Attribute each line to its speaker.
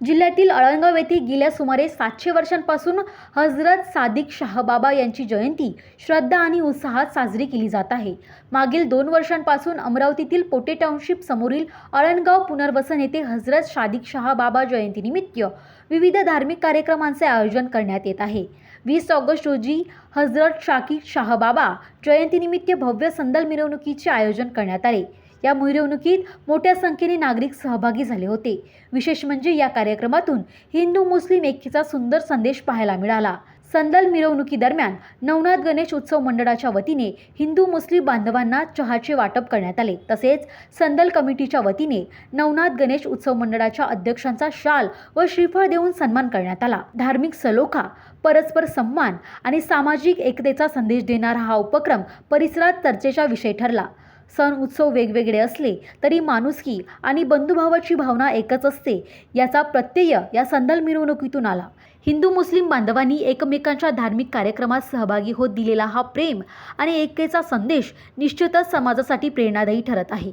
Speaker 1: जिल्ह्यातील अळंगाव येथे गेल्या सुमारे 700 वर्षांपासून हजरत सादिक शाहबाबा यांची जयंती श्रद्धा आणि उत्साहात साजरी केली जात आहे। मागील 2 वर्षांपासून अमरावतीतील पोटे टाउनशिप समोरील अळंगाव पुनर्वसन येथे हजरत सादिक शाहबाबा जयंतीनिमित्त विविध धार्मिक कार्यक्रमांचे आयोजन करण्यात येत आहे। 20 ऑगस्ट रोजी हजरत सादिक शाहबाबा जयंतीनिमित्त भव्य संदल मिरवणुकीचे आयोजन करण्यात आले। या मिरवणुकीत मोठ्या संख्येने नागरिक सहभागी झाले होते। विशेष म्हणजे या कार्यक्रमातून हिंदू मुस्लिम ऐक्याचा सुंदर संदेश पाहायला मिळाला। संदल मिरवणुकीदरम्यान नवनाथ गणेश उत्सव मंडळाच्या वतीने हिंदू मुस्लिम बांधवांना चहाचे वाटप करण्यात आले। तसेच संदल कमिटीच्या वतीने नवनाथ गणेश उत्सव मंडळाच्या अध्यक्षांचा शाल व श्रीफळ देऊन सन्मान करण्यात आला। धार्मिक सलोखा, परस्पर सन्मान आणि सामाजिक एकतेचा संदेश देणारा हा उपक्रम परिसरात चर्चेचा विषय ठरला। सण उत्सव वेगवेगळे असले तरी माणुसकी आणि बंधुभावाची भावना एकच असते, याचा प्रत्यय या संदल मिरवणुकीतून आला। हिंदू मुस्लिम बांधवांनी एकमेकांच्या धार्मिक कार्यक्रमात सहभागी होत दिलेला हा प्रेम आणि एकतेचा संदेश निश्चितच समाजासाठी प्रेरणादायी ठरत आहे।